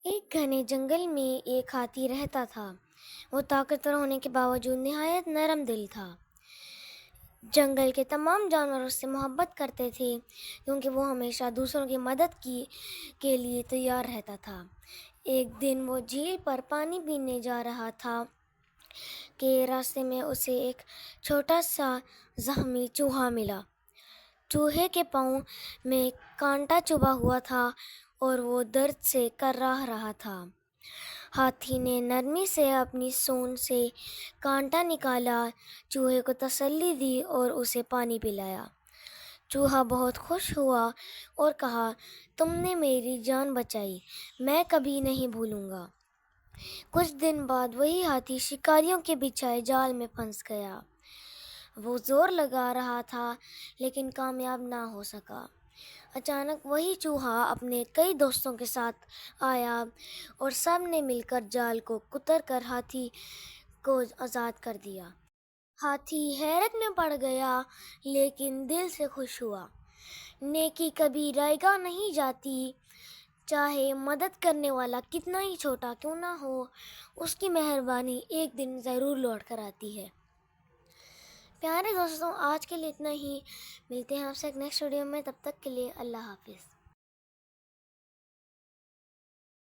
ایک گھنے جنگل میں ایک ہاتھی رہتا تھا۔ وہ طاقتور ہونے کے باوجود نہایت نرم دل تھا۔ جنگل کے تمام جانور اس سے محبت کرتے تھے کیونکہ وہ ہمیشہ دوسروں کی مدد کے لیے تیار رہتا تھا۔ ایک دن وہ جھیل پر پانی پینے جا رہا تھا کہ راستے میں اسے ایک چھوٹا سا زخمی چوہا ملا۔ چوہے کے پاؤں میں کانٹا چبھا ہوا تھا اور وہ درد سے کراہ رہا تھا۔ ہاتھی نے نرمی سے اپنی سونڈ سے کانٹا نکالا، چوہے کو تسلی دی اور اسے پانی پلایا۔ چوہا بہت خوش ہوا اور کہا، تم نے میری جان بچائی، میں کبھی نہیں بھولوں گا۔ کچھ دن بعد وہی ہاتھی شکاریوں کے بچھائے جال میں پھنس گیا۔ وہ زور لگا رہا تھا لیکن کامیاب نہ ہو سکا۔ اچانک وہی چوہا اپنے کئی دوستوں کے ساتھ آیا اور سب نے مل کر جال کو کتر کر ہاتھی کو آزاد کر دیا۔ ہاتھی حیرت میں پڑ گیا لیکن دل سے خوش ہوا۔ نیکی کبھی رائیگاں نہیں جاتی، چاہے مدد کرنے والا کتنا ہی چھوٹا کیوں نہ ہو، اس کی مہربانی ایک دن ضرور لوٹ کر آتی ہے۔ پیارے دوستوں، آج کے لیے اتنا ہی، ملتے ہیں آپ سے ایک نیکسٹ ویڈیو میں، تب تک کے لیے اللہ حافظ۔